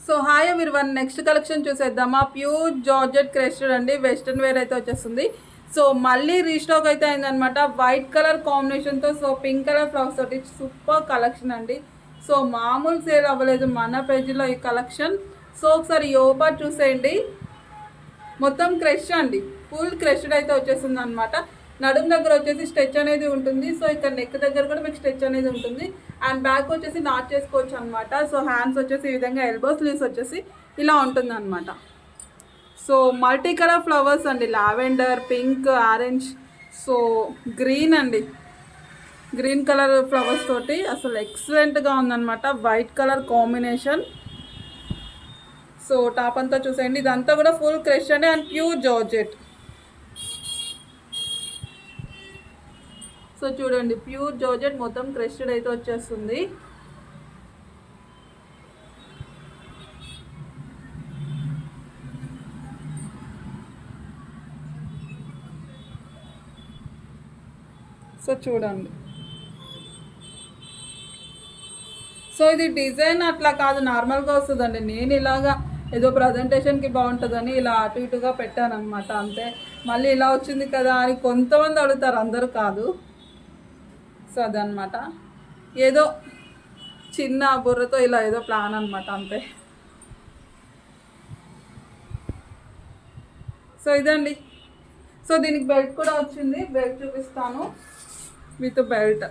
So hi everyone, next collection చూసేద్దామా. Pure georgette crested అండి, western wear అయితే వచ్చేస్తుంది. సో మళ్ళీ రీస్టాక్ అయితే అయిందనమాట వైట్ కలర్ కాంబినేషన్తో. సో పింక్ కలర్ ఫ్లవర్స్ తోటి సూపర్ కలెక్షన్ అండి. సో మామూలు సేల్ అవ్వలేదు మన పేజీలో ఈ కలెక్షన్. సో ఒకసారి ఓపెన్ చూసేయండి. మొత్తం క్రష్ అండి, ఫుల్ క్రష్డ్ అయితే వచ్చేస్తుంది అనమాట. నడుము దగ్గర వచ్చేసి స్ట్రెచ్ అనేది ఉంటుంది. సో ఇక్కడ నెక్ దగ్గర కూడా మీకు స్ట్రెచ్ అనేది ఉంటుంది. అండ్ బ్యాక్ వచ్చేసి నాట్ చేసుకోవచ్చు అనమాట. సో హ్యాండ్స్ వచ్చేసి ఈ విధంగా, ఎల్బో స్లీవ్స్ వచ్చేసి ఇలా ఉంటుంది అనమాట. సో మల్టీ కలర్ ఫ్లవర్స్ అండి, lavender, pink, orange, so green అండి, గ్రీన్ కలర్ ఫ్లవర్స్ తోటి అసలు ఎక్సలెంట్గా ఉందన్నమాట. White colour combination. So top అంతా చూసేయండి, ఇదంతా కూడా ఫుల్ క్రష్ అండి అండ్ ప్యూర్ జార్జెట్. సో చూడండి, ప్యూర్ జార్జెట్ మొత్తం క్రష్డ్ అయితే వచ్చేస్తుంది. సో చూడండి, సో ఇది డిజైన్ అట్లా కాదు, నార్మల్గా వస్తుందండి. నేను ఇలాగా ఏదో ప్రజెంటేషన్కి బాగుంటుందని ఇలా అటు ఇటుగా పెట్టాను అనమాట, అంతే. మళ్ళీ ఇలా వచ్చింది కదా అని కొంతమంది అడుగుతారు, అందరూ కాదు. సో అదనమాట, ఏదో చిన్న బుర్రతో ఇలా ఏదో ప్లాన్ అనమాట, అంతే. సో ఇదండి. సో దీనికి బెల్ట్ కూడా వచ్చింది, బెల్ట్ చూపిస్తాను విత్ బెల్ట్.